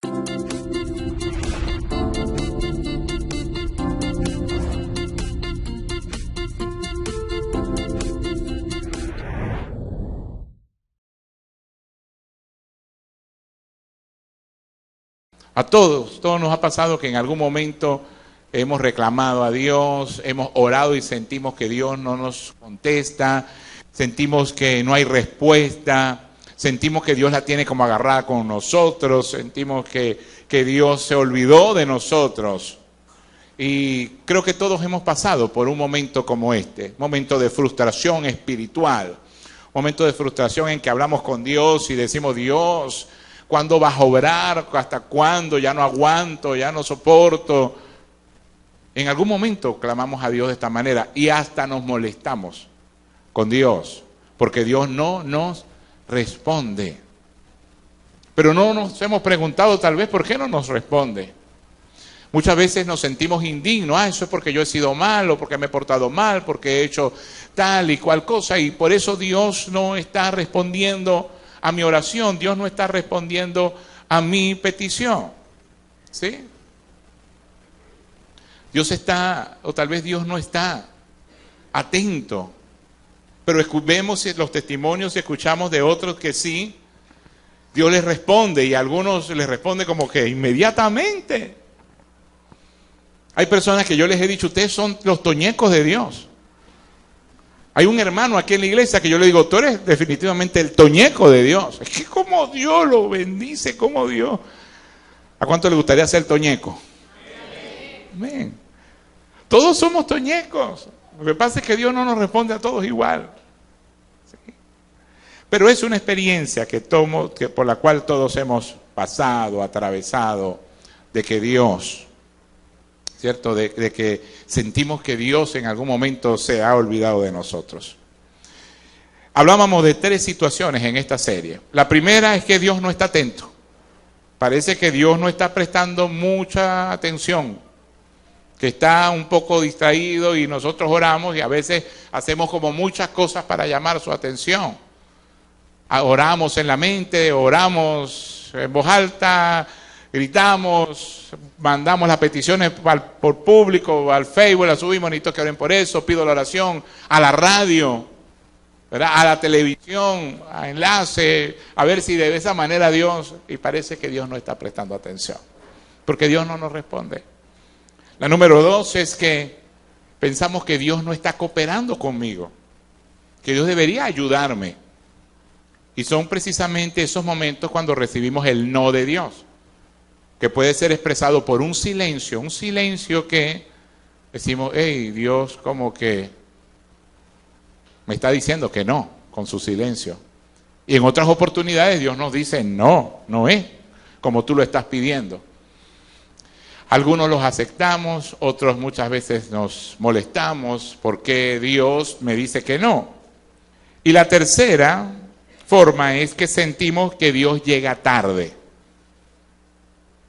A todos nos ha pasado que en algún momento hemos reclamado a Dios, hemos orado y sentimos que Dios no nos contesta, sentimos que no hay respuesta, sentimos que Dios la tiene como agarrada con nosotros, sentimos que Dios se olvidó de nosotros. Y creo que todos hemos pasado por un momento como este, momento de frustración espiritual, momento de frustración en que hablamos con Dios y decimos, Dios, ¿cuándo vas a obrar? ¿Hasta cuándo? Ya no aguanto, ya no soporto. En algún momento clamamos a Dios de esta manera y hasta nos molestamos con Dios, porque Dios no nos responde. Pero no nos hemos preguntado tal vez por qué no nos responde. Muchas veces nos sentimos indignos, eso es porque yo he sido malo, porque me he portado mal, porque he hecho tal y cual cosa, y por eso Dios no está respondiendo a mi oración, Dios no está respondiendo a mi petición. ¿Sí? Dios está, o tal vez Dios no está atento, pero vemos los testimonios y escuchamos de otros que sí, Dios les responde y a algunos les responde como que inmediatamente. Hay personas que yo les he dicho, ustedes son los toñecos de Dios. Hay un hermano aquí en la iglesia que yo le digo, tú eres definitivamente el toñeco de Dios. Es que como Dios lo bendice, como Dios. ¿A cuánto le gustaría ser toñeco? Amén. Todos somos toñecos. Lo que pasa es que Dios no nos responde a todos igual. ¿Sí? Pero es una experiencia por la cual todos hemos pasado, atravesado, de que Dios, ¿cierto? De que sentimos que Dios en algún momento se ha olvidado de nosotros. Hablábamos de 3 situaciones en esta serie. La primera es que Dios no está atento. Parece que Dios no está prestando mucha atención, que está un poco distraído y nosotros oramos y a veces hacemos como muchas cosas para llamar su atención. Oramos en la mente, oramos en voz alta, gritamos, mandamos las peticiones por público, al Facebook, las subimos, necesito que oren por eso, pido la oración, a la radio, ¿verdad? A la televisión, a enlace, a ver si de esa manera Dios, y parece que Dios no está prestando atención, porque Dios no nos responde. La número 2 es que pensamos que Dios no está cooperando conmigo, que Dios debería ayudarme, y son precisamente esos momentos cuando recibimos el no de Dios, que puede ser expresado por un silencio que decimos, hey, Dios como que me está diciendo que no, con su silencio. Y en otras oportunidades Dios nos dice, no es como tú lo estás pidiendo. Algunos los aceptamos, otros muchas veces nos molestamos porque Dios me dice que no. Y la tercera forma es que sentimos que Dios llega tarde.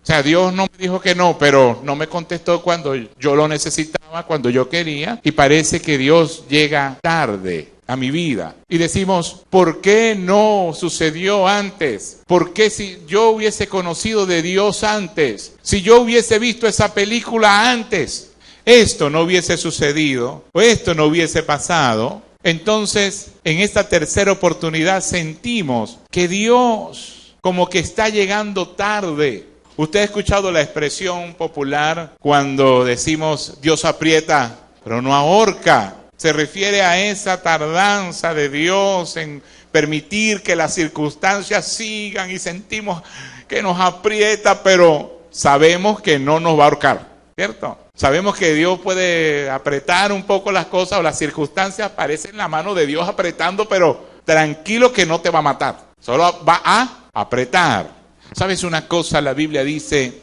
O sea, Dios no me dijo que no, pero no me contestó cuando yo lo necesitaba, cuando yo quería, y parece que Dios llega tarde a mi vida. Y decimos, ¿por qué no sucedió antes? ¿Por qué si yo hubiese conocido de Dios antes? Si yo hubiese visto esa película antes, esto no hubiese sucedido, o esto no hubiese pasado. Entonces, en esta tercera oportunidad sentimos que Dios como que está llegando tarde. Usted ha escuchado la expresión popular cuando decimos Dios aprieta, pero no ahorca. Se refiere a esa tardanza de Dios en permitir que las circunstancias sigan y sentimos que nos aprieta, pero sabemos que no nos va a ahorcar, ¿cierto? Sabemos que Dios puede apretar un poco las cosas o las circunstancias parecen la mano de Dios apretando, pero tranquilo que no te va a matar, solo va a apretar. ¿Sabes una cosa? La Biblia dice,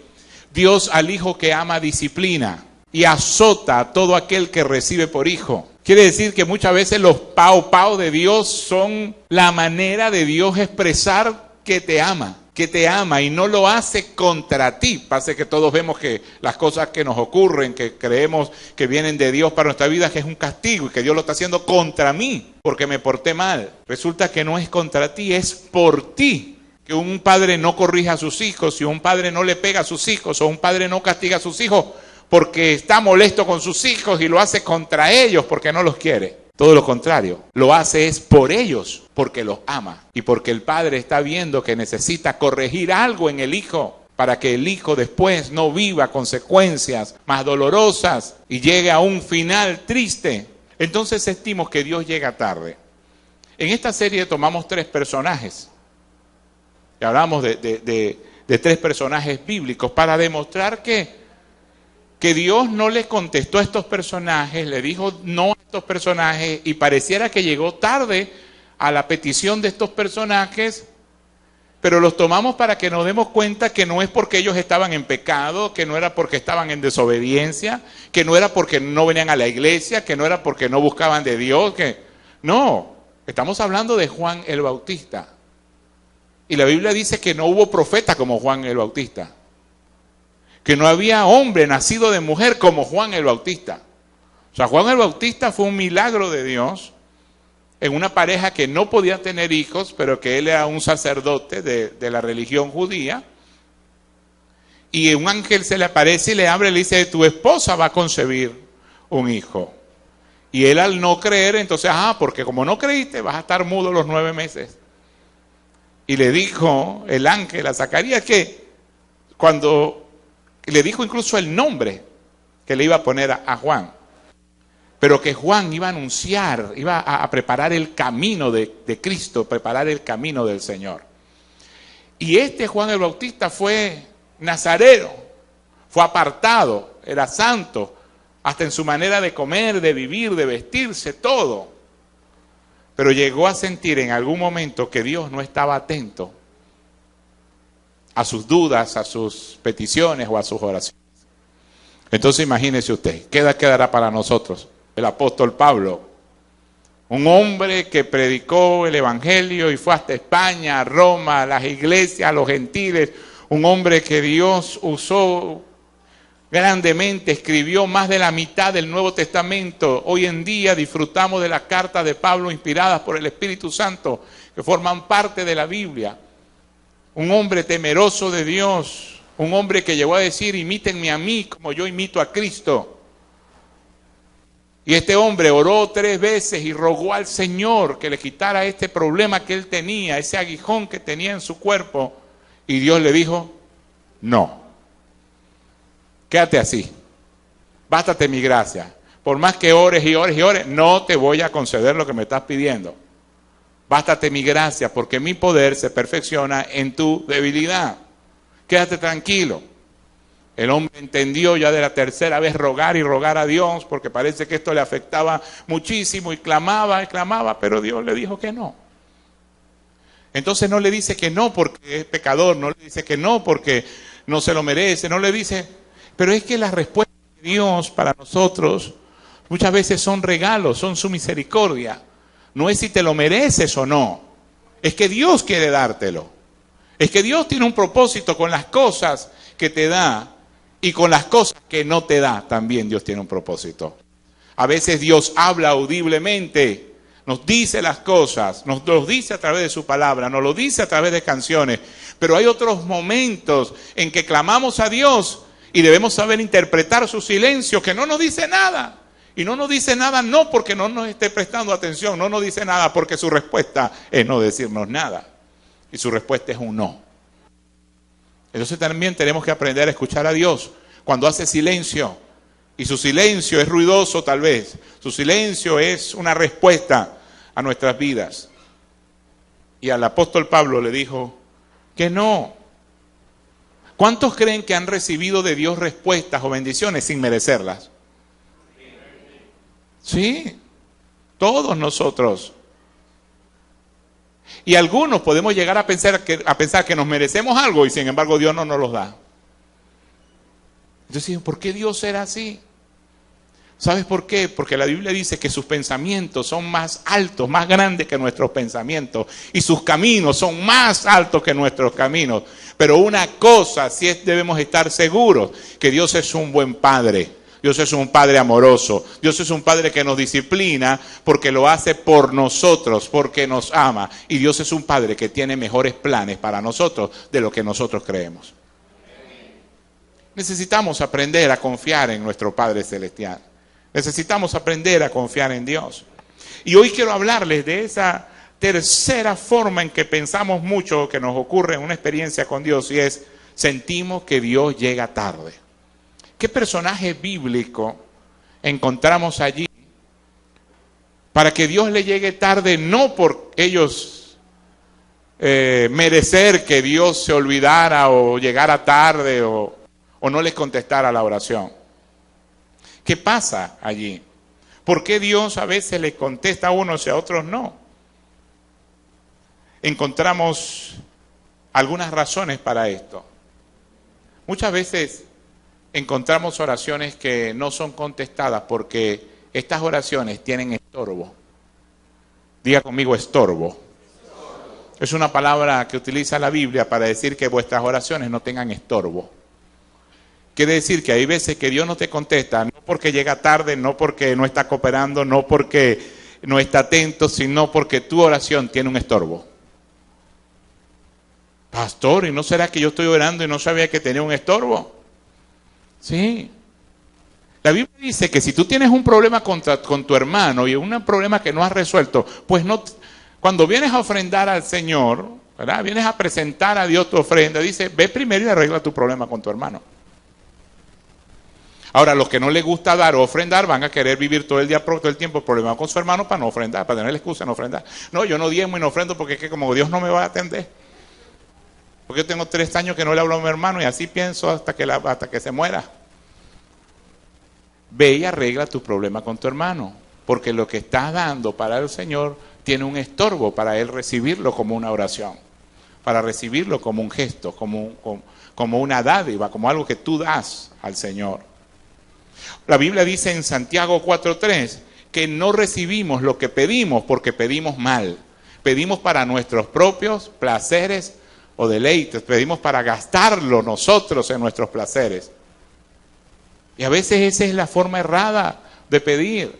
Dios al hijo que ama disciplina y azota a todo aquel que recibe por hijo. Quiere decir que muchas veces los pao de Dios son la manera de Dios expresar que te ama y no lo hace contra ti. Pasa que todos vemos que las cosas que nos ocurren, que creemos que vienen de Dios para nuestra vida, que es un castigo y que Dios lo está haciendo contra mí porque me porté mal. Resulta que no es contra ti, es por ti que un padre no corrija a sus hijos, si un padre no le pega a sus hijos, o un padre no castiga a sus hijos porque está molesto con sus hijos y lo hace contra ellos porque no los quiere. Todo lo contrario, lo hace es por ellos, porque los ama y porque el padre está viendo que necesita corregir algo en el hijo para que el hijo después no viva consecuencias más dolorosas y llegue a un final triste. Entonces estimo que Dios llega tarde. En esta serie tomamos 3 personajes. Y hablamos de 3 personajes bíblicos para demostrar que Dios no le contestó a estos personajes, le dijo no a estos personajes y pareciera que llegó tarde a la petición de estos personajes, pero los tomamos para que nos demos cuenta que no es porque ellos estaban en pecado, que no era porque estaban en desobediencia, que no era porque no venían a la iglesia, que no era porque no buscaban de Dios, que no, estamos hablando de Juan el Bautista. Y la Biblia dice que no hubo profeta como Juan el Bautista, que no había hombre nacido de mujer como Juan el Bautista. O sea, Juan el Bautista fue un milagro de Dios en una pareja que no podía tener hijos, pero que él era un sacerdote de la religión judía. Y un ángel se le aparece y le abre y le dice, tu esposa va a concebir un hijo. Y él al no creer, entonces, porque como no creíste, vas a estar mudo los 9 meses. Y le dijo el ángel a Zacarías que cuando le dijo incluso el nombre que le iba a poner a Juan, pero que Juan iba a anunciar, iba a preparar el camino de Cristo, preparar el camino del Señor. Y este Juan el Bautista fue nazareno, fue apartado, era santo, hasta en su manera de comer, de vivir, de vestirse, todo. Pero llegó a sentir en algún momento que Dios no estaba atento a sus dudas, a sus peticiones o a sus oraciones. Entonces imagínese usted, ¿qué quedará para nosotros? El apóstol Pablo, un hombre que predicó el evangelio y fue hasta España, a Roma, a las iglesias, a los gentiles, un hombre que Dios usó grandemente, escribió más de la mitad del Nuevo Testamento. Hoy en día disfrutamos de las cartas de Pablo inspiradas por el Espíritu Santo, que forman parte de la Biblia. Un hombre temeroso de Dios, un hombre que llegó a decir, imítenme a mí como yo imito a Cristo. Y este hombre oró 3 veces y rogó al Señor que le quitara este problema que él tenía, ese aguijón que tenía en su cuerpo. Y Dios le dijo, no, quédate así, bástate mi gracia. Por más que ores y ores y ores, no te voy a conceder lo que me estás pidiendo. Bástate mi gracia, porque mi poder se perfecciona en tu debilidad. Quédate tranquilo. El hombre entendió ya de la 3ª vez rogar y rogar a Dios, porque parece que esto le afectaba muchísimo, y clamaba, pero Dios le dijo que no. Entonces no le dice que no porque es pecador, no le dice que no porque no se lo merece, no le dice, pero es que las respuestas de Dios para nosotros muchas veces son regalos, son su misericordia. No es si te lo mereces o no, es que Dios quiere dártelo. Es que Dios tiene un propósito con las cosas que te da y con las cosas que no te da, también Dios tiene un propósito. A veces Dios habla audiblemente, nos dice las cosas, nos lo dice a través de su palabra, nos lo dice a través de canciones, pero hay otros momentos en que clamamos a Dios y debemos saber interpretar su silencio, que no nos dice nada. Y no nos dice nada no porque no nos esté prestando atención, no nos dice nada porque su respuesta es no decirnos nada. Y su respuesta es un no. Entonces también tenemos que aprender a escuchar a Dios cuando hace silencio. Y su silencio es ruidoso tal vez. Su silencio es una respuesta a nuestras vidas. Y al apóstol Pablo le dijo que no. ¿Cuántos creen que han recibido de Dios respuestas o bendiciones sin merecerlas? Sí, todos nosotros. Y algunos podemos llegar a pensar que nos merecemos algo y sin embargo Dios no nos los da. Entonces, ¿por qué Dios será así? ¿Sabes por qué? Porque la Biblia dice que sus pensamientos son más altos, más grandes que nuestros pensamientos. Y sus caminos son más altos que nuestros caminos. Pero una cosa sí debemos estar seguros, que Dios es un buen Padre. Dios es un Padre amoroso. Dios es un Padre que nos disciplina porque lo hace por nosotros, porque nos ama. Y Dios es un Padre que tiene mejores planes para nosotros de lo que nosotros creemos. Necesitamos aprender a confiar en nuestro Padre Celestial. Necesitamos aprender a confiar en Dios. Y hoy quiero hablarles de esa tercera forma en que pensamos mucho que nos ocurre en una experiencia con Dios, y es: sentimos que Dios llega tarde. ¿Qué personaje bíblico encontramos allí para que Dios le llegue tarde? No por ellos merecer que Dios se olvidara o llegara tarde o no les contestara la oración. ¿Qué pasa allí? ¿Por qué Dios a veces le contesta a unos y a otros no? Encontramos algunas razones para esto. Muchas veces encontramos oraciones que no son contestadas porque estas oraciones tienen estorbo. Diga conmigo: estorbo. Es una palabra que utiliza la Biblia para decir que vuestras oraciones no tengan estorbo. Quiere decir que hay veces que Dios no te contesta, no porque llega tarde, no porque no está cooperando, no porque no está atento, sino porque tu oración tiene un estorbo. Pastor, ¿y no será que yo estoy orando y no sabía que tenía un estorbo? Sí. La Biblia dice que si tú tienes un problema con tu hermano y un problema que no has resuelto, pues no, cuando vienes a ofrendar al Señor, ¿verdad? Vienes a presentar a Dios tu ofrenda, dice: ve primero y arregla tu problema con tu hermano. Ahora, los que no les gusta dar o ofrendar van a querer vivir todo el tiempo problemas con su hermano para no ofrendar, para tener la excusa de no ofrendar. No, yo no diezmo y no ofrendo porque es que como Dios no me va a atender. Porque yo tengo 3 años que no le hablo a mi hermano y así pienso hasta que se muera. Ve y arregla tu problema con tu hermano, porque lo que estás dando para el Señor tiene un estorbo para Él recibirlo como una oración, para recibirlo como un gesto, como una dádiva, como algo que tú das al Señor. La Biblia dice en Santiago 4:3 que no recibimos lo que pedimos porque pedimos mal. Pedimos para nuestros propios placeres o deleites, pedimos para gastarlo nosotros en nuestros placeres. Y a veces esa es la forma errada de pedir.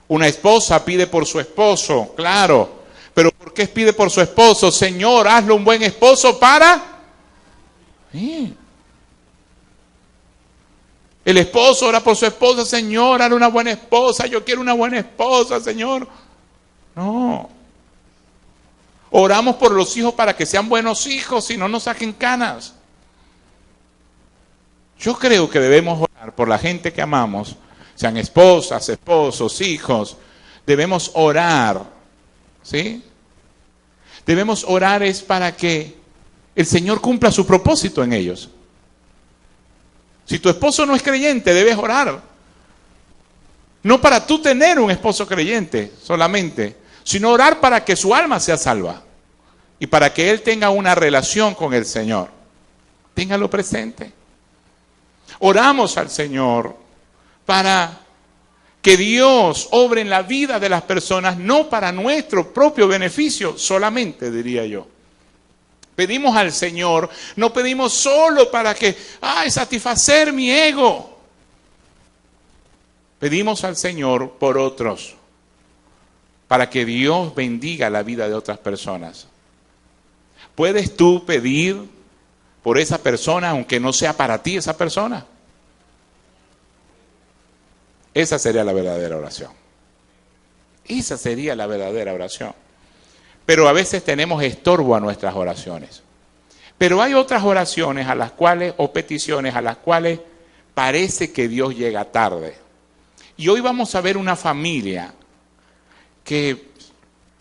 Una esposa pide por su esposo, claro, pero ¿por qué pide por su esposo? Señor, hazlo un buen esposo para... Sí. El esposo ora por su esposa: Señor, hazle una buena esposa, yo quiero una buena esposa, Señor. No. Oramos por los hijos para que sean buenos hijos y no nos saquen canas. Yo creo que debemos orar por la gente que amamos, sean esposas, esposos, hijos. Debemos orar, ¿sí? Debemos orar es para que el Señor cumpla su propósito en ellos. Si tu esposo no es creyente, debes orar. No para tú tener un esposo creyente solamente, sino orar para que su alma sea salva y para que él tenga una relación con el Señor. Téngalo presente. Oramos al Señor para que Dios obre en la vida de las personas, no para nuestro propio beneficio solamente, diría yo. Pedimos al Señor, no pedimos solo para que, satisfacer mi ego. Pedimos al Señor por otros, para que Dios bendiga la vida de otras personas. ¿Puedes tú pedir por esa persona aunque no sea para ti esa persona? Esa sería la verdadera oración. Esa sería la verdadera oración. Pero a veces tenemos estorbo a nuestras oraciones. Pero hay otras oraciones a las cuales, o peticiones a las cuales parece que Dios llega tarde. Y hoy vamos a ver una familia que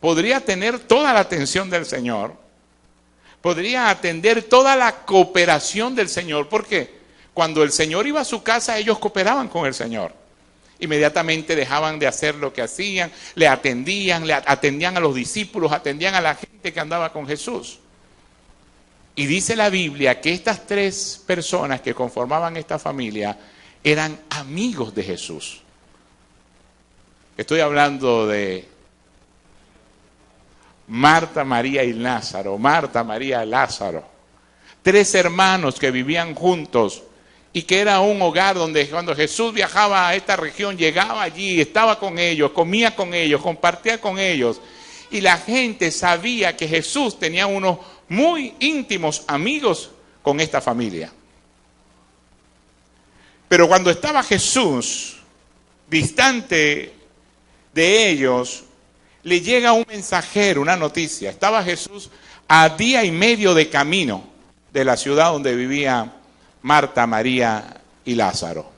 podría tener toda la atención del Señor, podría atender toda la cooperación del Señor, porque cuando el Señor iba a su casa, ellos cooperaban con el Señor. Inmediatamente dejaban de hacer lo que hacían, le atendían a los discípulos, atendían a la gente que andaba con Jesús. Y dice la Biblia que estas 3 personas que conformaban esta familia eran amigos de Jesús. Estoy hablando de Marta, María y Lázaro. Marta, María y Lázaro. 3 hermanos que vivían juntos y que era un hogar donde cuando Jesús viajaba a esta región, llegaba allí, estaba con ellos, comía con ellos, compartía con ellos. Y la gente sabía que Jesús tenía unos muy íntimos amigos con esta familia. Pero cuando estaba Jesús distante de ellos, le llega un mensajero, una noticia. Estaba Jesús a día y medio de camino de la ciudad donde vivía Marta, María y Lázaro.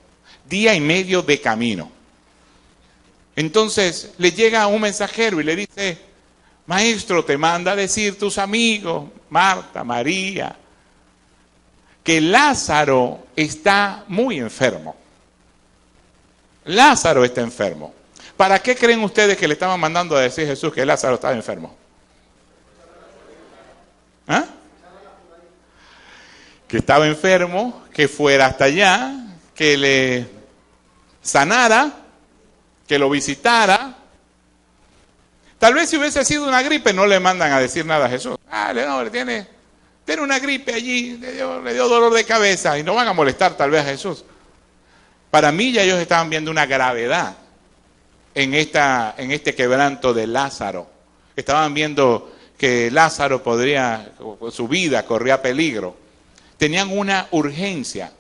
Día y medio de camino. Entonces le llega un mensajero y le dice: Maestro, te manda a decir tus amigos, Marta, María, que Lázaro está muy enfermo. Lázaro está enfermo. ¿Para qué creen ustedes que le estaban mandando a decir Jesús que Lázaro estaba enfermo? ¿Ah? Que estaba enfermo, que fuera hasta allá, que le sanara, que lo visitara. Tal vez si hubiese sido una gripe no le mandan a decir nada a Jesús. No, tiene una gripe allí, le dio dolor de cabeza y no van a molestar tal vez a Jesús. Para mí ya ellos estaban viendo una gravedad en este quebranto de Lázaro. Estaban viendo que Lázaro su vida corría peligro. Tenían una urgencia.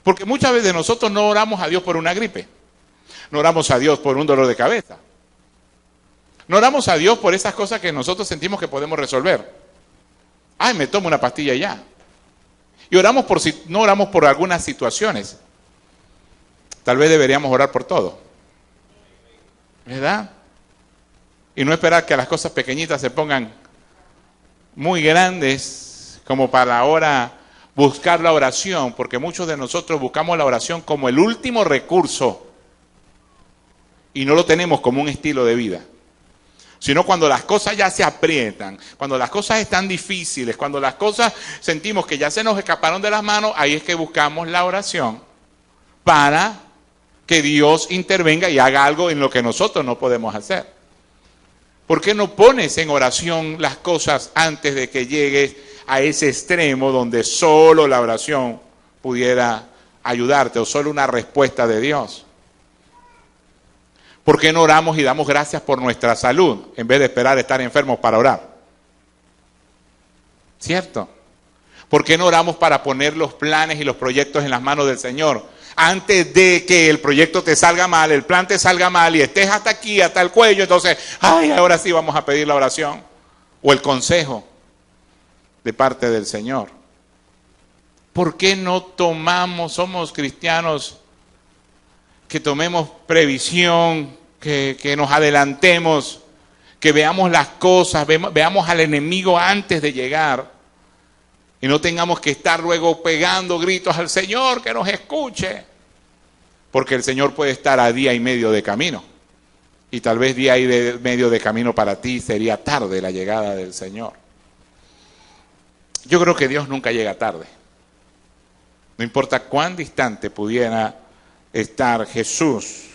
Porque muchas veces nosotros no oramos a Dios por una gripe. No oramos a Dios por un dolor de cabeza. No oramos a Dios por esas cosas que nosotros sentimos que podemos resolver. Me tomo una pastilla ya. Y no oramos por algunas situaciones. Tal vez deberíamos orar por todo. ¿Verdad? Y no esperar que las cosas pequeñitas se pongan muy grandes como para ahora buscar la oración, porque muchos de nosotros buscamos la oración como el último recurso y no lo tenemos como un estilo de vida. Sino cuando las cosas ya se aprietan, cuando las cosas están difíciles, cuando las cosas sentimos que ya se nos escaparon de las manos, ahí es que buscamos la oración para que Dios intervenga y haga algo en lo que nosotros no podemos hacer. ¿Por qué no pones en oración las cosas antes de que llegues a ese extremo donde solo la oración pudiera ayudarte o solo una respuesta de Dios? ¿Por qué no oramos y damos gracias por nuestra salud en vez de esperar estar enfermos para orar? ¿Cierto? ¿Por qué no oramos para poner los planes y los proyectos en las manos del Señor? Antes de que el proyecto te salga mal, el plan te salga mal y estés hasta aquí, hasta el cuello, entonces, ahora sí vamos a pedir la oración o el consejo de parte del Señor. ¿Por qué no somos cristianos que tomemos previsión, que nos adelantemos, que veamos las cosas, veamos al enemigo antes de llegar y no tengamos que estar luego pegando gritos al Señor que nos escuche? Porque el Señor puede estar a día y medio de camino y tal vez día y medio de camino para ti sería tarde la llegada del Señor. Yo creo que Dios nunca llega tarde. No importa cuán distante pudiera estar Jesús,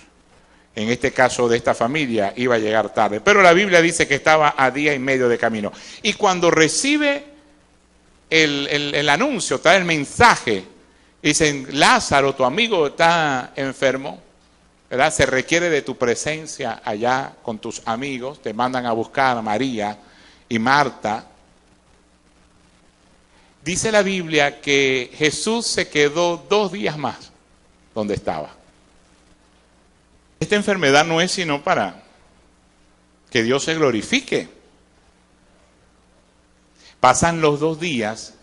en este caso de esta familia, iba a llegar tarde. Pero la Biblia dice que estaba a día y medio de camino. Y cuando recibe el anuncio, trae el mensaje, dicen: Lázaro, tu amigo está enfermo, ¿verdad? Se requiere de tu presencia allá con tus amigos. Te mandan a buscar a María y Marta. Dice la Biblia que Jesús se quedó 2 días más donde estaba. Esta enfermedad no es sino para que Dios se glorifique. Pasan los 2 días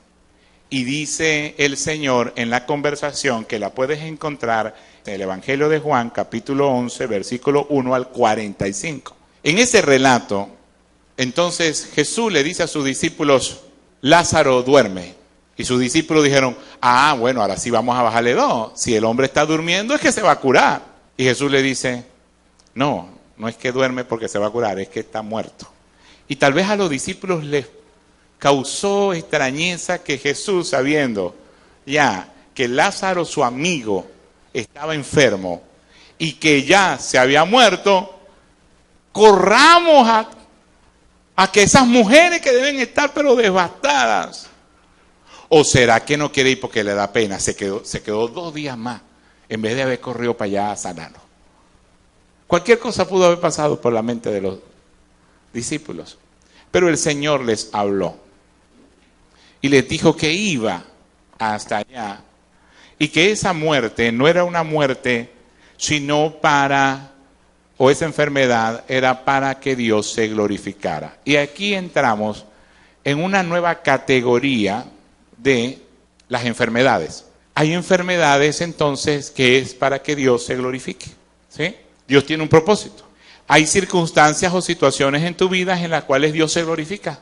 y dice el Señor en la conversación, que la puedes encontrar en el Evangelio de Juan, capítulo 11, versículo 1 al 45. En ese relato, entonces Jesús le dice a sus discípulos: Lázaro duerme. Y sus discípulos dijeron: bueno, ahora sí vamos a bajarle 2. Si el hombre está durmiendo es que se va a curar. Y Jesús le dice: no es que duerme porque se va a curar, es que está muerto. Y tal vez a los discípulos les causó extrañeza que Jesús, sabiendo ya que Lázaro, su amigo, estaba enfermo y que ya se había muerto, corramos a que esas mujeres que deben estar pero devastadas, ¿O será que no quiere ir porque le da pena? Se quedó 2 días más, en vez de haber corrido para allá a sanarlo. Cualquier cosa pudo haber pasado por la mente de los discípulos. Pero el Señor les habló. Y les dijo que iba hasta allá. Y que esa muerte no era una muerte, sino o esa enfermedad era para que Dios se glorificara. Y aquí entramos en una nueva categoría de las enfermedades. Hay enfermedades entonces que es para que Dios se glorifique, ¿sí? Dios tiene un propósito. Hay circunstancias o situaciones en tu vida en las cuales Dios se glorifica.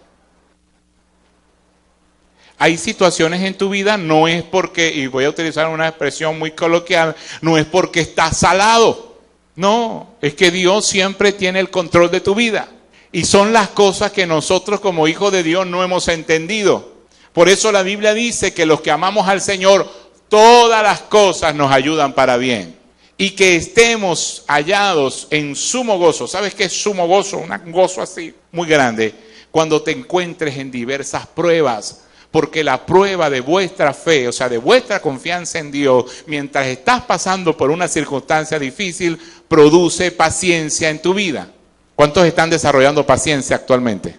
Hay situaciones en tu vida, no es porque, y voy a utilizar una expresión muy coloquial, no es porque estás salado. No, es que Dios siempre tiene el control de tu vida. Y son las cosas que nosotros como hijos de Dios no hemos entendido. Por eso la Biblia dice que los que amamos al Señor, todas las cosas nos ayudan para bien. Y que estemos hallados en sumo gozo. ¿Sabes qué es sumo gozo? Un gozo así muy grande. Cuando te encuentres en diversas pruebas. Porque la prueba de vuestra fe, o sea, de vuestra confianza en Dios, mientras estás pasando por una circunstancia difícil, produce paciencia en tu vida. ¿Cuántos están desarrollando paciencia actualmente?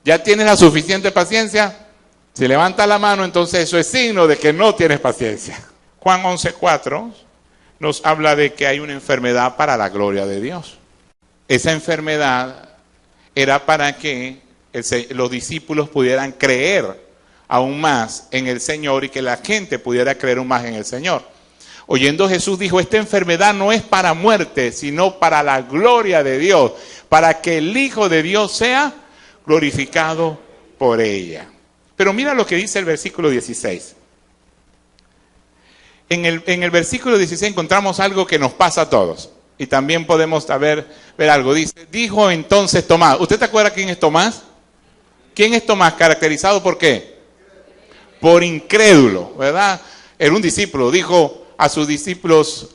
¿Ya tienes la suficiente paciencia? Si levantas la mano, entonces eso es signo de que no tienes paciencia. Juan 11:4 nos habla de que hay una enfermedad para la gloria de Dios. Esa enfermedad era para que los discípulos pudieran creer aún más en el Señor y que la gente pudiera creer aún más en el Señor. Oyendo Jesús dijo, esta enfermedad no es para muerte, sino para la gloria de Dios, para que el Hijo de Dios sea glorificado por ella. Pero mira lo que dice el versículo 16. En el versículo 16 encontramos algo que nos pasa a todos. Y también podemos ver algo. Dice, dijo entonces Tomás. ¿Usted te acuerda quién es Tomás? ¿Quién es Tomás? ¿Caracterizado por qué? Por incrédulo, ¿verdad? Era un discípulo, dijo a sus discípulos,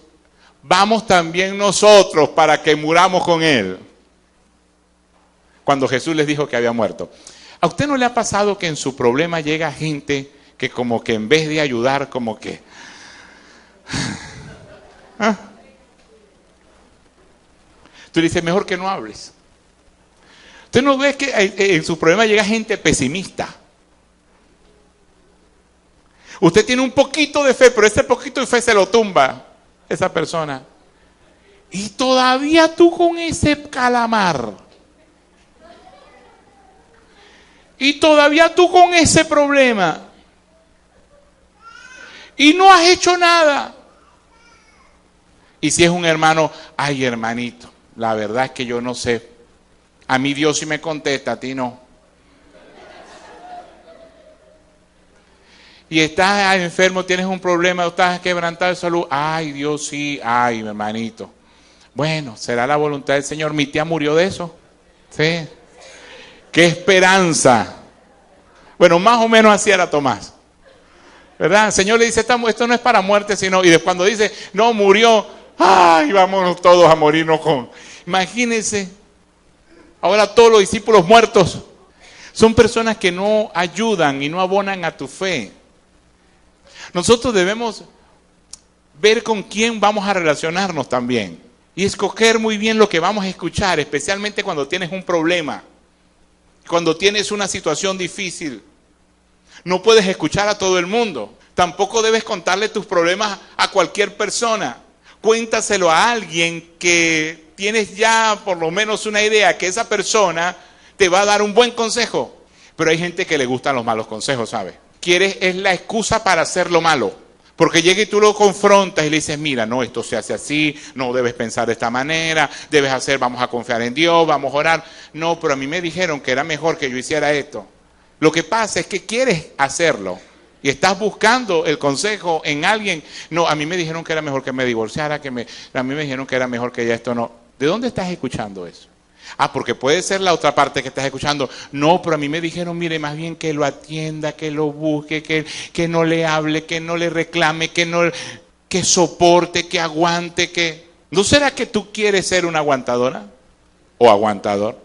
vamos también nosotros para que muramos con él. Cuando Jesús les dijo que había muerto. ¿A usted no le ha pasado que en su problema llega gente que como que en vez de ayudar, como que... ¿Ah? Tú le dices, mejor que no hables. ¿Usted no ve que en su problema llega gente pesimista? Usted tiene un poquito de fe, pero ese poquito de fe se lo tumba esa persona. Y todavía tú con ese calamar. Y todavía tú con ese problema. Y no has hecho nada. Y si es un hermano, ay hermanito, la verdad es que yo no sé. A mí Dios sí me contesta, a ti no. Y estás enfermo, tienes un problema, estás quebrantado de salud. Ay, Dios sí, ay, mi hermanito. Bueno, será la voluntad del Señor. Mi tía murió de eso. Sí. ¡Qué esperanza! Bueno, más o menos así era Tomás. ¿Verdad? El Señor le dice, esto no es para muerte, sino... Y cuando dice, no, murió. ¡Ay, vámonos todos a morirnos con... Imagínense. Ahora todos los discípulos muertos. Son personas que no ayudan y no abonan a tu fe. Nosotros debemos ver con quién vamos a relacionarnos también y escoger muy bien lo que vamos a escuchar, especialmente cuando tienes un problema, cuando tienes una situación difícil. No puedes escuchar a todo el mundo, tampoco debes contarle tus problemas a cualquier persona. Cuéntaselo a alguien que tienes ya por lo menos una idea que esa persona te va a dar un buen consejo. Pero hay gente que le gustan los malos consejos, ¿sabes? Es la excusa para hacer lo malo. Porque llega y tú lo confrontas y le dices, mira, no, esto se hace así, no debes pensar de esta manera, vamos a confiar en Dios, vamos a orar. No, pero a mí me dijeron que era mejor que yo hiciera esto. Lo que pasa es que quieres hacerlo y estás buscando el consejo en alguien. No, a mí me dijeron que era mejor que me divorciara, a mí me dijeron que era mejor que ya esto no. ¿De dónde estás escuchando eso? Ah, porque puede ser la otra parte que estás escuchando. No, pero a mí me dijeron, mire, más bien que lo atienda, que lo busque, que no le hable, que no le reclame, que soporte, que aguante, que... ¿No será que tú quieres ser una aguantadora o aguantador?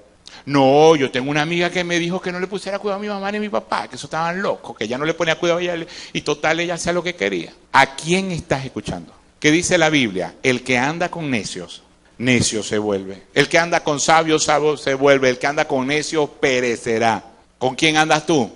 No, yo tengo una amiga que me dijo que no le pusiera cuidado a mi mamá ni a mi papá, que eso estaban locos, que ella no le ponía cuidado a ella y total ella hacía lo que quería. ¿A quién estás escuchando? ¿Qué dice la Biblia? El que anda con necios, necio se vuelve. El que anda con sabios, sabio se vuelve. El que anda con necios perecerá. ¿Con quién andas tú?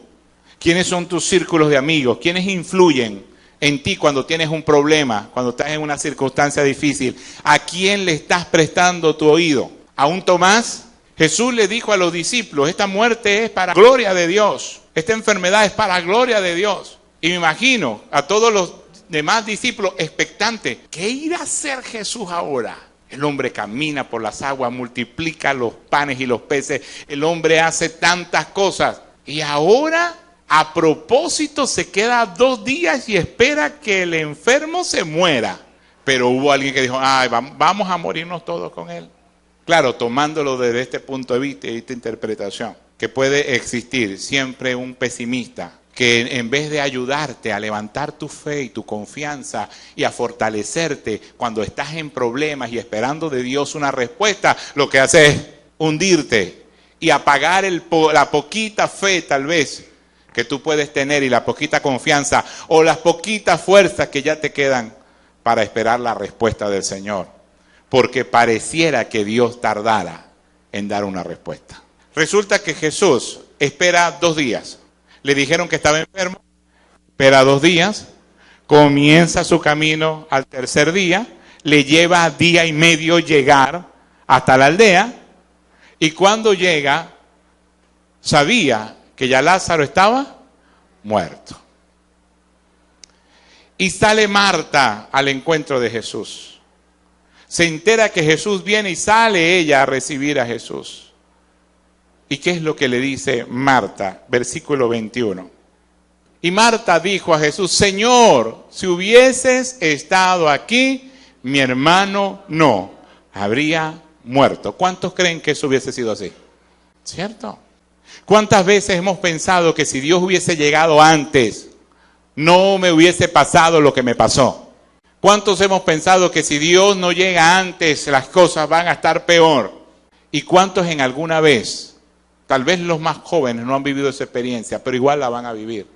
¿Quiénes son tus círculos de amigos? ¿Quiénes influyen en ti cuando tienes un problema, cuando estás en una circunstancia difícil? ¿A quién le estás prestando tu oído? ¿A un Tomás? Jesús le dijo a los discípulos, esta muerte es para gloria de Dios, esta enfermedad es para gloria de Dios. Y me imagino a todos los demás discípulos expectantes, ¿qué irá a hacer Jesús ahora? El hombre camina por las aguas, multiplica los panes y los peces, el hombre hace tantas cosas. Y ahora, a propósito, se queda 2 días y espera que el enfermo se muera. Pero hubo alguien que dijo, ay, vamos a morirnos todos con él. Claro, tomándolo desde este punto de vista y esta interpretación, que puede existir siempre un pesimista que en vez de ayudarte a levantar tu fe y tu confianza y a fortalecerte cuando estás en problemas y esperando de Dios una respuesta, lo que hace es hundirte y apagar la poquita fe tal vez que tú puedes tener y la poquita confianza o las poquitas fuerzas que ya te quedan para esperar la respuesta del Señor. Porque pareciera que Dios tardara en dar una respuesta. Resulta que Jesús espera 2 días. Le dijeron que estaba enfermo, espera 2 días, comienza su camino al 3er día, le lleva 1 día y medio llegar hasta la aldea, y cuando llega, sabía que ya Lázaro estaba muerto. Y sale Marta al encuentro de Jesús. Se entera que Jesús viene y sale ella a recibir a Jesús. ¿Y qué es lo que le dice Marta? Versículo 21. Y Marta dijo a Jesús, Señor, si hubieses estado aquí, mi hermano no habría muerto. ¿Cuántos creen que eso hubiese sido así? ¿Cierto? ¿Cuántas veces hemos pensado que si Dios hubiese llegado antes, no me hubiese pasado lo que me pasó? ¿Cuántos hemos pensado que si Dios no llega antes, las cosas van a estar peor? ¿Y cuántos en alguna vez, tal vez los más jóvenes no han vivido esa experiencia, pero igual la van a vivir?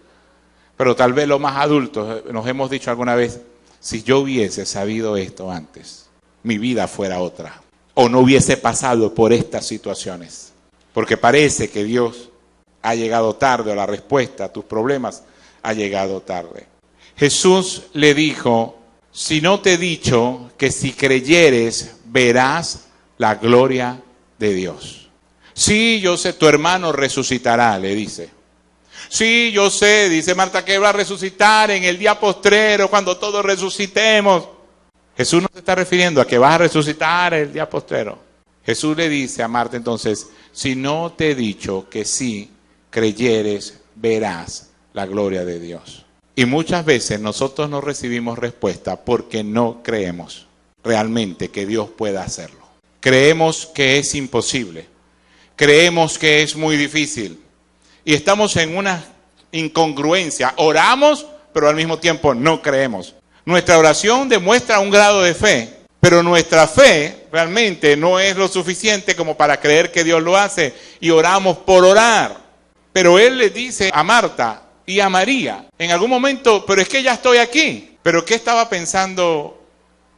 Pero tal vez los más adultos nos hemos dicho alguna vez, si yo hubiese sabido esto antes, mi vida fuera otra. O no hubiese pasado por estas situaciones. Porque parece que Dios ha llegado tarde, o la respuesta a tus problemas ha llegado tarde. Jesús le dijo, si no te he dicho que si creyeres verás la gloria de Dios. Sí, yo sé, tu hermano resucitará, le dice. Sí, yo sé, dice Marta, que va a resucitar en el día postrero, cuando todos resucitemos. Jesús no se está refiriendo a que vas a resucitar el día postrero. Jesús le dice a Marta entonces, si no te he dicho que si creyeres verás la gloria de Dios. Y muchas veces nosotros no recibimos respuesta porque no creemos realmente que Dios pueda hacerlo. Creemos que es imposible. Creemos que es muy difícil. Y estamos en una incongruencia. Oramos, pero al mismo tiempo no creemos. Nuestra oración demuestra un grado de fe, pero nuestra fe realmente no es lo suficiente como para creer que Dios lo hace. Y oramos por orar. Pero Él le dice a Marta y a María, en algún momento, pero es que ya estoy aquí. ¿Pero qué estaba pensando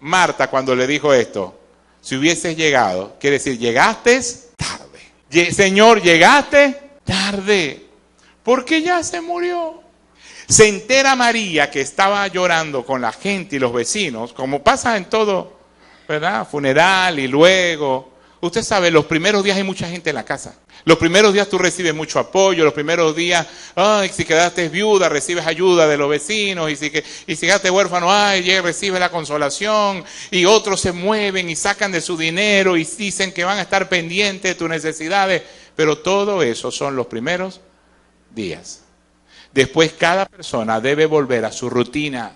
Marta cuando le dijo esto? Si hubieses llegado, quiere decir, llegaste tarde. Señor, llegaste tarde, porque ya se murió. Se entera María que estaba llorando con la gente y los vecinos, como pasa en todo, ¿verdad? Funeral y luego, usted sabe, los primeros días hay mucha gente en la casa. Los primeros días tú recibes mucho apoyo, los primeros días, si quedaste viuda, recibes ayuda de los vecinos, y si quedaste huérfano, recibes la consolación, y otros se mueven y sacan de su dinero y dicen que van a estar pendientes de tus necesidades, pero todo eso son los primeros días. Después cada persona debe volver a su rutina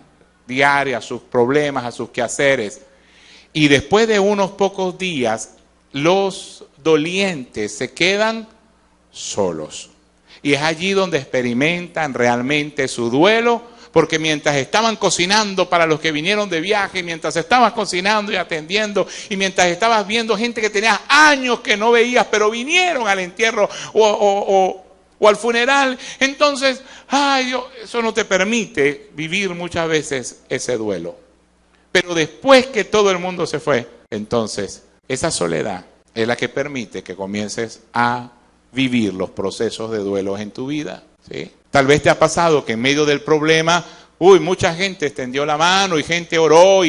diaria, a sus problemas, a sus quehaceres, y después de unos pocos días, los dolientes se quedan solos. Y es allí donde experimentan realmente su duelo, porque mientras estaban cocinando para los que vinieron de viaje, mientras estabas cocinando y atendiendo, y mientras estabas viendo gente que tenías años que no veías, pero vinieron al entierro o al funeral, entonces, ay Dios, eso no te permite vivir muchas veces ese duelo. Pero después que todo el mundo se fue, entonces esa soledad es la que permite que comiences a vivir los procesos de duelo en tu vida, ¿sí? Tal vez te ha pasado que en medio del problema, mucha gente extendió la mano y gente oró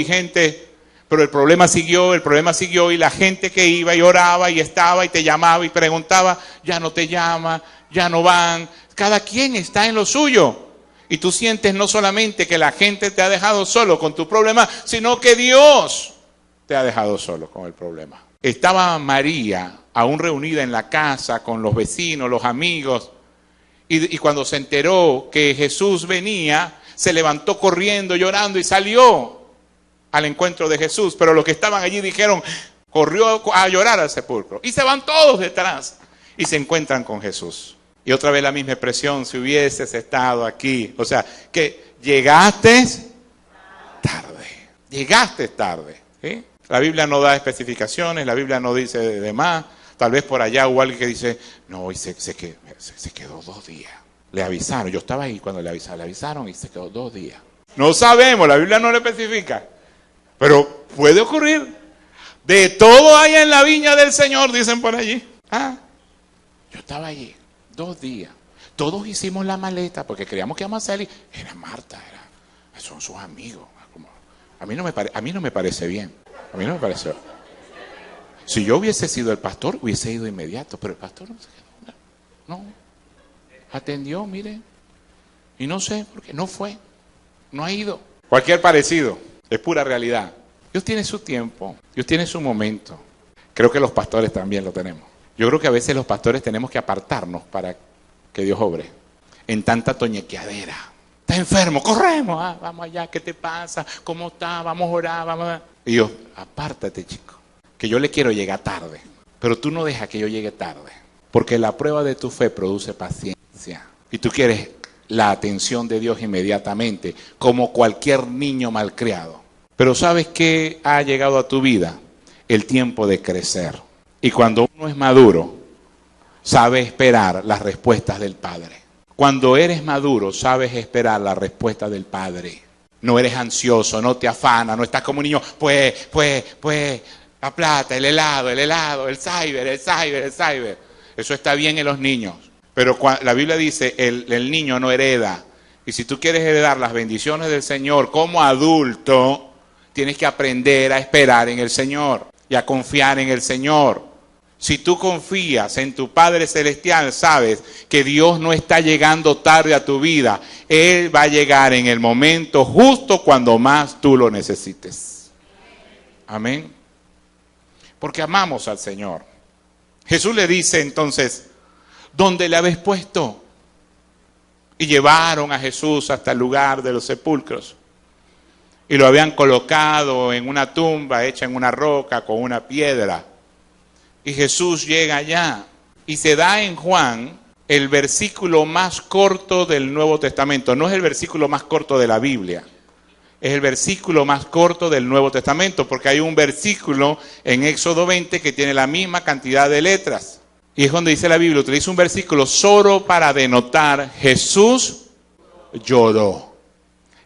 pero el problema siguió y la gente que iba y oraba y estaba y te llamaba y preguntaba, ya no te llama, ya no van, cada quien está en lo suyo. Y tú sientes no solamente que la gente te ha dejado solo con tu problema, sino que Dios te ha dejado solo con el problema. Estaba María aún reunida en la casa con los vecinos, los amigos, y cuando se enteró que Jesús venía, se levantó corriendo, llorando y salió al encuentro de Jesús. Pero los que estaban allí dijeron, corrió a llorar al sepulcro. Y se van todos detrás y se encuentran con Jesús. Y otra vez la misma expresión, si hubieses estado aquí. O sea, que llegaste tarde. ¿Sí? La Biblia no da especificaciones, la Biblia no dice de más. Tal vez por allá hubo alguien que dice, no, y se quedó 2 días. Le avisaron, yo estaba ahí cuando le avisaron y se quedó 2 días. No sabemos, la Biblia no le especifica. Pero puede ocurrir. De todo hay en la viña del Señor, dicen por allí. Yo estaba allí 2 días. Todos hicimos la maleta porque creíamos que íbamos a salir. Era Marta, son sus amigos. A mí no me parece bien. A mí no me pareció. Si yo hubiese sido el pastor, hubiese ido inmediato. Pero el pastor no se quedó. No. Atendió, mire. Y no sé por qué. No fue. No ha ido. Cualquier parecido. Es pura realidad. Dios tiene su tiempo. Dios tiene su momento. Creo que los pastores también lo tenemos. Yo creo que a veces los pastores tenemos que apartarnos para que Dios obre. En tanta toñequeadera. Está enfermo, corremos. Vamos allá, ¿qué te pasa? ¿Cómo está? Vamos a orar, vamos a... Y yo, apártate, chico. Que yo le quiero llegar tarde. Pero tú no dejas que yo llegue tarde. Porque la prueba de tu fe produce paciencia. Y tú quieres la atención de Dios inmediatamente, como cualquier niño malcriado. Pero ¿sabes qué ha llegado a tu vida? El tiempo de crecer. Y cuando uno es maduro, sabe esperar las respuestas del Padre. Cuando eres maduro, sabes esperar la respuesta del Padre. No eres ansioso, no te afana, no estás como un niño, pues, la plata, el helado, el cyber. Eso está bien en los niños. Pero la Biblia dice, el niño no hereda. Y si tú quieres heredar las bendiciones del Señor como adulto, tienes que aprender a esperar en el Señor y a confiar en el Señor. Si tú confías en tu Padre Celestial, sabes que Dios no está llegando tarde a tu vida. Él va a llegar en el momento justo cuando más tú lo necesites. Amén. Porque amamos al Señor. Jesús le dice entonces, ¿dónde le habéis puesto? Y llevaron a Jesús hasta el lugar de los sepulcros. Y lo habían colocado en una tumba hecha en una roca con una piedra. Y Jesús llega allá y se da en Juan el versículo más corto del Nuevo Testamento. No es el versículo más corto de la Biblia, es el versículo más corto del Nuevo Testamento, porque hay un versículo en Éxodo 20 que tiene la misma cantidad de letras. Y es donde dice la Biblia, utiliza un versículo solo para denotar Jesús lloró.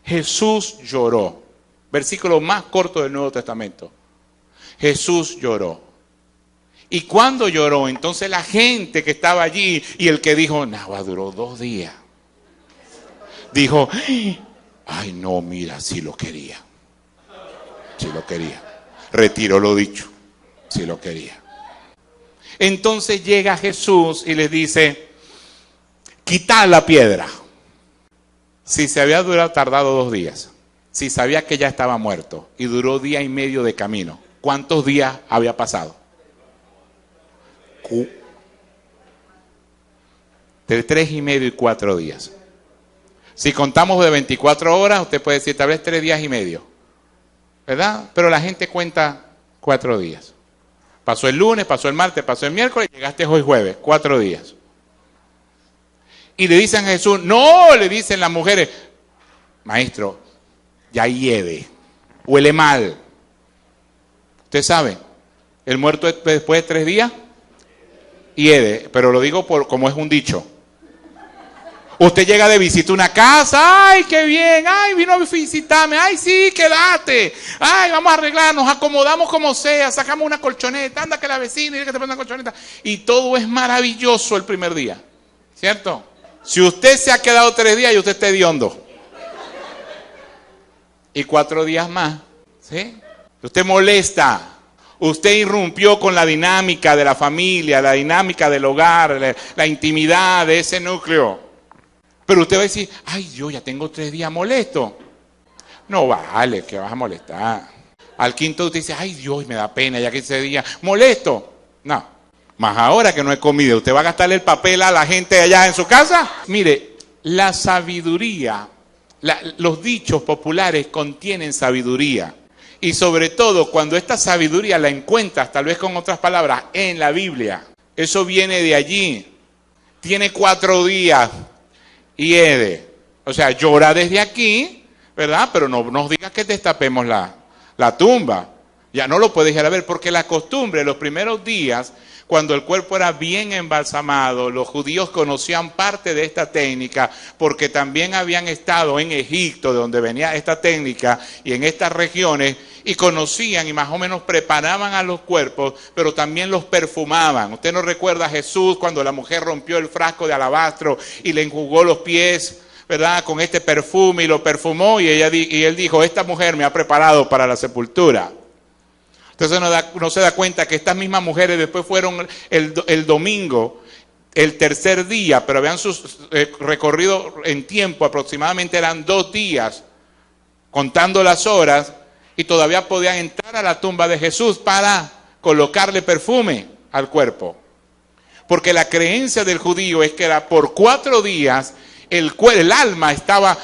Jesús lloró. Versículo más corto del Nuevo Testamento. Jesús lloró. Y cuando lloró, entonces la gente que estaba allí y el que dijo, duró 2 días. Dijo, ay no, mira, sí lo quería. Sí lo quería. Retiró lo dicho. Sí lo quería. Entonces llega Jesús y les dice, quitad la piedra. Si se había tardado 2 días, si sabía que ya estaba muerto y duró 1 día y medio de camino, ¿cuántos días había pasado? De 3 y medio y 4 días. Si contamos de 24 horas, usted puede decir tal vez 3 días y medio, ¿verdad? Pero la gente cuenta 4 días. Pasó el lunes, pasó el martes, pasó el miércoles, llegaste hoy jueves, 4 días. Y le dicen a Jesús, no, le dicen las mujeres, maestro, ya hiede, huele mal. Usted sabe, el muerto después de 3 días, hiede, pero lo digo como es un dicho. Usted llega de visita a una casa, ¡ay, qué bien! ¡Ay, vino a visitarme! ¡Ay, sí, quédate! ¡Ay, vamos a arreglar, nos acomodamos como sea, sacamos una colchoneta, anda que la vecina y que te pone una colchoneta! Y todo es maravilloso el primer día, ¿cierto? Si usted se ha quedado 3 días y usted está hediondo. Y 4 días más, ¿sí? Usted molesta. Usted irrumpió con la dinámica de la familia, la dinámica del hogar, la intimidad de ese núcleo. Pero usted va a decir, ay, yo ya tengo 3 días molesto. No vale, que vas a molestar. Al quinto usted dice, ay, Dios, me da pena, ya que ese día molesto. No, más ahora que no he comido, ¿usted va a gastarle el papel a la gente allá en su casa? Mire, la sabiduría, los dichos populares contienen sabiduría. Y sobre todo, cuando esta sabiduría la encuentras, tal vez con otras palabras, en la Biblia. Eso viene de allí. Tiene 4 días. Hiede. O sea, llora desde aquí, ¿verdad? Pero no nos digas que destapemos la tumba. Ya no lo puedes ir a ver, porque la costumbre, los primeros días, cuando el cuerpo era bien embalsamado, los judíos conocían parte de esta técnica, porque también habían estado en Egipto, de donde venía esta técnica, y en estas regiones, y conocían y más o menos preparaban a los cuerpos, pero también los perfumaban. Usted no recuerda a Jesús cuando la mujer rompió el frasco de alabastro y le enjugó los pies, ¿verdad? Con este perfume y lo perfumó, y él dijo, esta mujer me ha preparado para la sepultura. Entonces no se da cuenta que estas mismas mujeres después fueron el domingo, el tercer día, pero habían recorrido en tiempo, aproximadamente eran 2 días, contando las horas, y todavía podían entrar a la tumba de Jesús para colocarle perfume al cuerpo. Porque la creencia del judío es que era por 4 días el alma estaba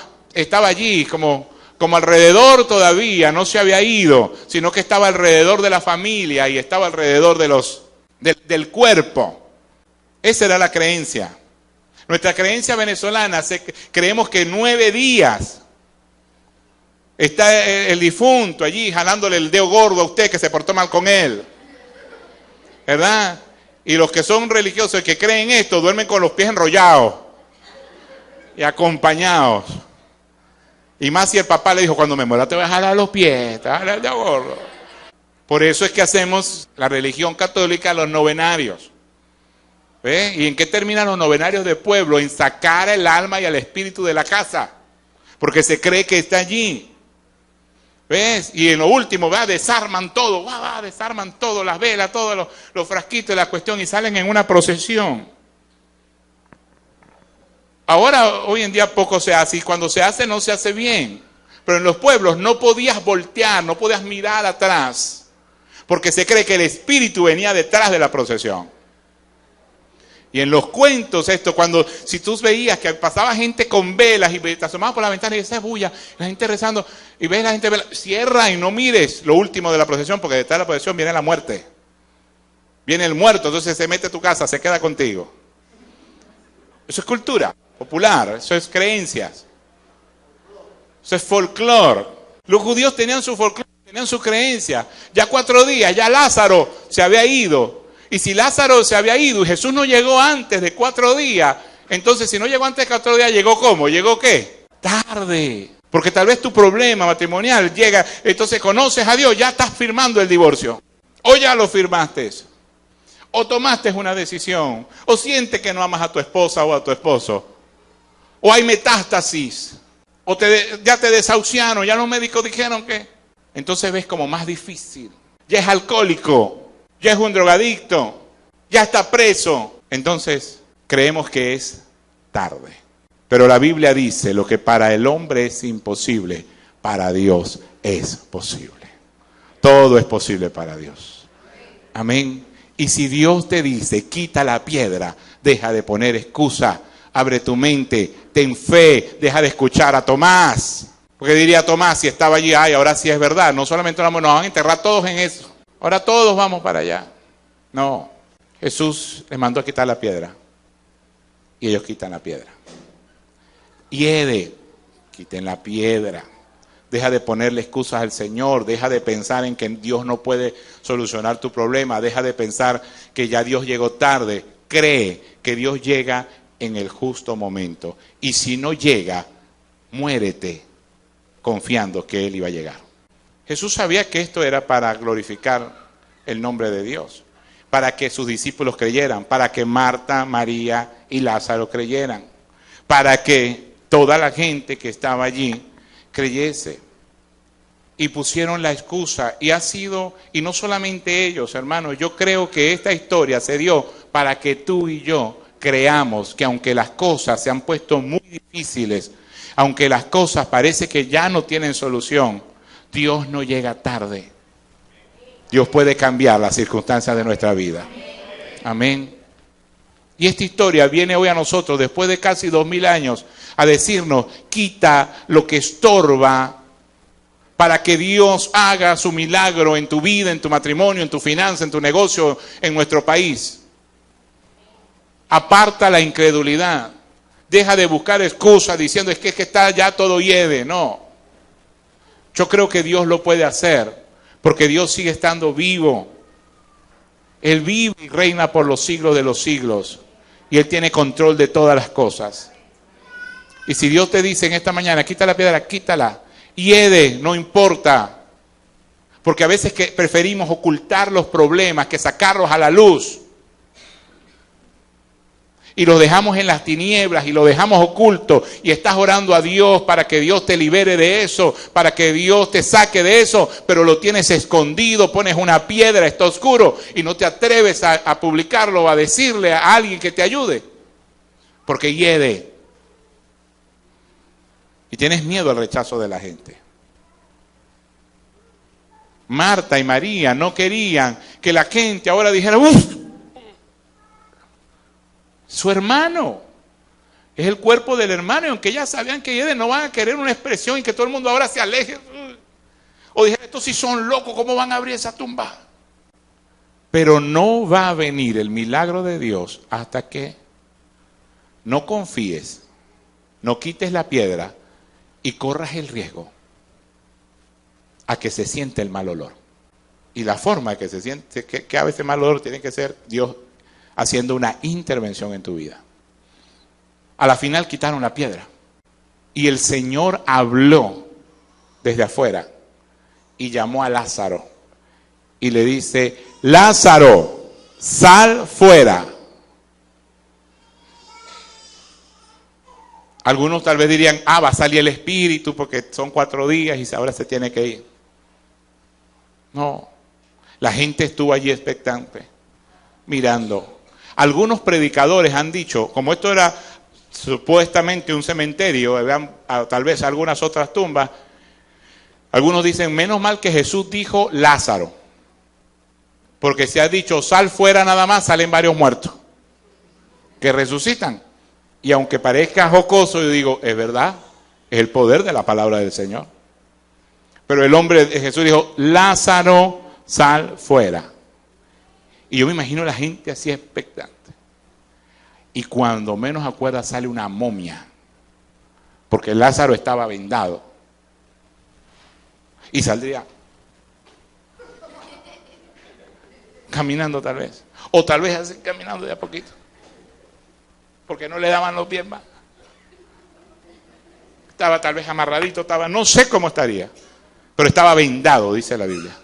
allí como alrededor todavía, no se había ido, sino que estaba alrededor de la familia y estaba alrededor del cuerpo. Esa era la creencia. Nuestra creencia venezolana, creemos que 9 días está el difunto allí jalándole el dedo gordo a usted que se portó mal con él, ¿verdad? Y los que son religiosos y que creen esto, duermen con los pies enrollados y acompañados. Y más si el papá le dijo, cuando me muera te voy a jalar los pies, te voy a jalar el dedo gordo. Por eso es que hacemos la religión católica, los novenarios. ¿Ve? ¿Y en qué terminan los novenarios de pueblo? En sacar el alma y el espíritu de la casa, porque se cree que está allí. ¿Ves? Y en lo último, desarman todo, desarman todo, las velas, todos los frasquitos de la cuestión, y salen en una procesión. Ahora, hoy en día poco se hace, y cuando se hace no se hace bien. Pero en los pueblos no podías voltear, no podías mirar atrás, porque se cree que el espíritu venía detrás de la procesión. Y en los cuentos si tú veías que pasaba gente con velas y te asomabas por la ventana y esa bulla, la gente rezando, y ves la gente, cierra y no mires lo último de la procesión, porque detrás de la procesión viene la muerte. Viene el muerto, entonces se mete a tu casa, se queda contigo. Eso es cultura popular, eso es creencias. Eso es folclore. Los judíos tenían su folclore, tenían su creencia. Ya 4 días, ya Lázaro se había ido. Y si Lázaro se había ido y Jesús no llegó antes de 4 días, entonces si no llegó antes de 4 días, ¿llegó cómo? ¿Llegó qué? Tarde. Porque tal vez tu problema matrimonial llega, entonces conoces a Dios, ya estás firmando el divorcio. O ya lo firmaste. O tomaste una decisión. O sientes que no amas a tu esposa o a tu esposo. O hay metástasis. O ya te desahuciaron, ya los médicos dijeron que. Entonces ves como más difícil. Ya es alcohólico. Ya es un drogadicto, ya está preso. Entonces, creemos que es tarde. Pero la Biblia dice, lo que para el hombre es imposible, para Dios es posible. Todo es posible para Dios. Amén. Y si Dios te dice, quita la piedra, deja de poner excusa, abre tu mente, ten fe, deja de escuchar a Tomás. Porque diría Tomás, si estaba allí, ay, ahora sí es verdad, no solamente nos van a enterrar todos en eso. Ahora todos vamos para allá. No, Jesús les mandó a quitar la piedra. Y ellos quitan la piedra. Hiede, quiten la piedra. Deja de ponerle excusas al Señor, deja de pensar en que Dios no puede solucionar tu problema, deja de pensar que ya Dios llegó tarde. Cree que Dios llega en el justo momento. Y si no llega, muérete confiando que Él iba a llegar. Jesús sabía que esto era para glorificar el nombre de Dios, para que sus discípulos creyeran, para que Marta, María y Lázaro creyeran, para que toda la gente que estaba allí creyese. Y pusieron la excusa, y ha sido, y no solamente ellos, hermanos, yo creo que esta historia se dio para que tú y yo creamos que aunque las cosas se han puesto muy difíciles, aunque las cosas parece que ya no tienen solución, Dios no llega tarde. Dios puede cambiar las circunstancias de nuestra vida. Amén. Y esta historia viene hoy a nosotros, después de casi 2000 años, a decirnos, quita lo que estorba para que Dios haga su milagro en tu vida, en tu matrimonio, en tu finanza, en tu negocio, en nuestro país. Aparta la incredulidad. Deja de buscar excusas diciendo, es que está ya todo hiede. No. Yo creo que Dios lo puede hacer, porque Dios sigue estando vivo. Él vive y reina por los siglos de los siglos. Y Él tiene control de todas las cosas. Y si Dios te dice en esta mañana, quita la piedra, quítala. Hiede, no importa. Porque a veces que preferimos ocultar los problemas que sacarlos a la luz. Y los dejamos en las tinieblas y los dejamos ocultos. Y estás orando a Dios para que Dios te libere de eso, para que Dios te saque de eso, pero lo tienes escondido, pones una piedra, está oscuro y no te atreves a publicarlo o a decirle a alguien que te ayude. Porque hiede. Y tienes miedo al rechazo de la gente. Marta y María no querían que la gente ahora dijera, ¡uf! Su hermano, es el cuerpo del hermano, y aunque ya sabían que ellos no van a querer una expresión y que todo el mundo ahora se aleje, o dijeron, estos sí son locos, ¿cómo van a abrir esa tumba? Pero no va a venir el milagro de Dios hasta que no confíes, no quites la piedra y corras el riesgo a que se siente el mal olor. Y la forma que se siente, que a veces mal olor tiene que ser Dios haciendo una intervención en tu vida. A la final quitaron la piedra. Y el Señor habló desde afuera y llamó a Lázaro. Y le dice, Lázaro, sal fuera. Algunos tal vez dirían, va a salir el espíritu porque son 4 días y ahora se tiene que ir. No, la gente estuvo allí expectante, mirando. Algunos predicadores han dicho, como esto era supuestamente un cementerio, tal vez algunas otras tumbas, algunos dicen, menos mal que Jesús dijo Lázaro, porque si ha dicho sal fuera nada más, salen varios muertos, que resucitan. Y aunque parezca jocoso, yo digo, es verdad, es el poder de la palabra del Señor. Pero el hombre de Jesús dijo, Lázaro, sal fuera. Y yo me imagino la gente así expectante. Y cuando menos acuerda sale una momia. Porque Lázaro estaba vendado. Y saldría caminando tal vez. O tal vez así caminando de a poquito. Porque no le daban los pies más. Estaba tal vez amarradito, no sé cómo estaría. Pero estaba vendado, dice la Biblia.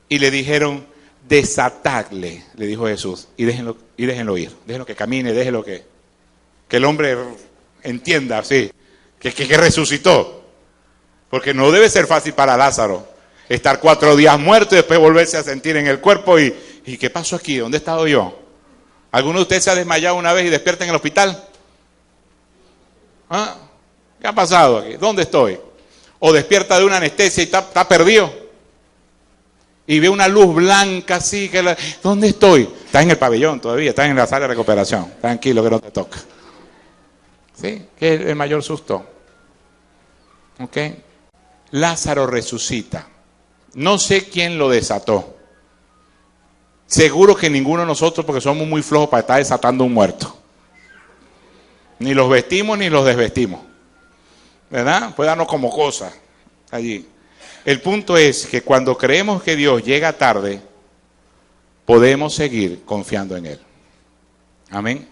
Y le dijeron, desatadle, le dijo Jesús, y déjenlo ir, déjenlo que camine, déjenlo que el hombre entienda, sí, que resucitó. Porque no debe ser fácil para Lázaro estar 4 días muerto y después volverse a sentir en el cuerpo y ¿qué pasó aquí? ¿Dónde he estado yo? ¿Alguno de ustedes se ha desmayado una vez y despierta en el hospital? ¿Ah? ¿Qué ha pasado aquí? ¿Dónde estoy? O despierta de una anestesia y está perdido. Y ve una luz blanca así, ¿dónde estoy? Estás en el pabellón todavía, estás en la sala de recuperación. Tranquilo que no te toca. ¿Sí? Que es el mayor susto. ¿Ok? Lázaro resucita. No sé quién lo desató. Seguro que ninguno de nosotros, porque somos muy flojos para estar desatando un muerto. Ni los vestimos ni los desvestimos. ¿Verdad? Puede darnos como cosas allí. El punto es que cuando creemos que Dios llega tarde, podemos seguir confiando en Él. Amén.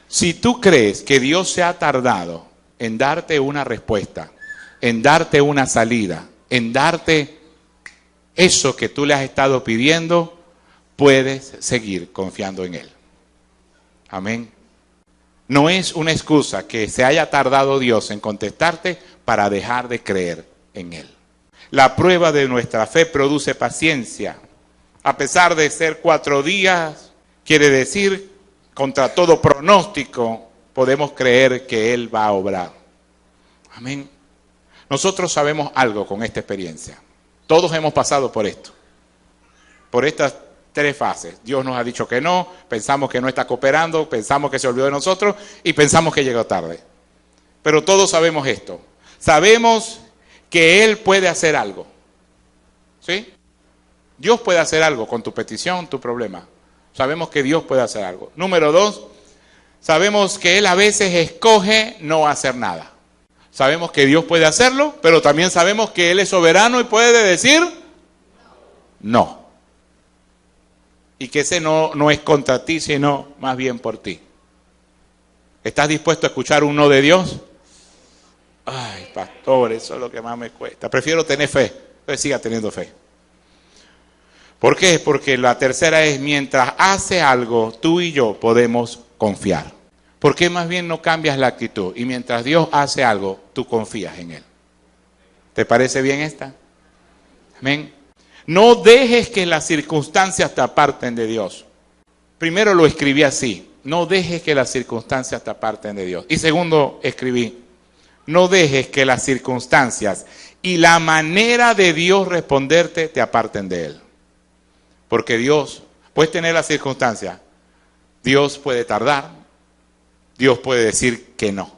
Si tú crees que Dios se ha tardado en darte una respuesta, en darte una salida, en darte eso que tú le has estado pidiendo, puedes seguir confiando en Él. Amén. No es una excusa que se haya tardado Dios en contestarte para dejar de creer en Él. La prueba de nuestra fe produce paciencia. A pesar de ser 4 días, quiere decir, contra todo pronóstico, podemos creer que Él va a obrar. Amén. Nosotros sabemos algo con esta experiencia. Todos hemos pasado por esto. Por estas 3 fases. Dios nos ha dicho que no, pensamos que no está cooperando, pensamos que se olvidó de nosotros y pensamos que llegó tarde. Pero todos sabemos esto. Sabemos que Él puede hacer algo. ¿Sí? Dios puede hacer algo con tu petición, tu problema. Sabemos que Dios puede hacer algo. Número 2, sabemos que Él a veces escoge no hacer nada. Sabemos que Dios puede hacerlo, pero también sabemos que Él es soberano y puede decir no. Y que ese no es contra ti, sino más bien por ti. ¿Estás dispuesto a escuchar un no de Dios? Ay, pastor, eso es lo que más me cuesta. Prefiero tener fe. Entonces siga teniendo fe. ¿Por qué? Porque la tercera es, mientras hace algo, tú y yo podemos confiar. ¿Por qué más bien no cambias la actitud? Y mientras Dios hace algo, tú confías en Él. ¿Te parece bien esta? Amén. No dejes que las circunstancias te aparten de Dios. Primero lo escribí así. No dejes que las circunstancias te aparten de Dios. Y segundo, escribí, no dejes que las circunstancias y la manera de Dios responderte te aparten de Él. Porque Dios, puedes tener las circunstancias, Dios puede tardar, Dios puede decir que no.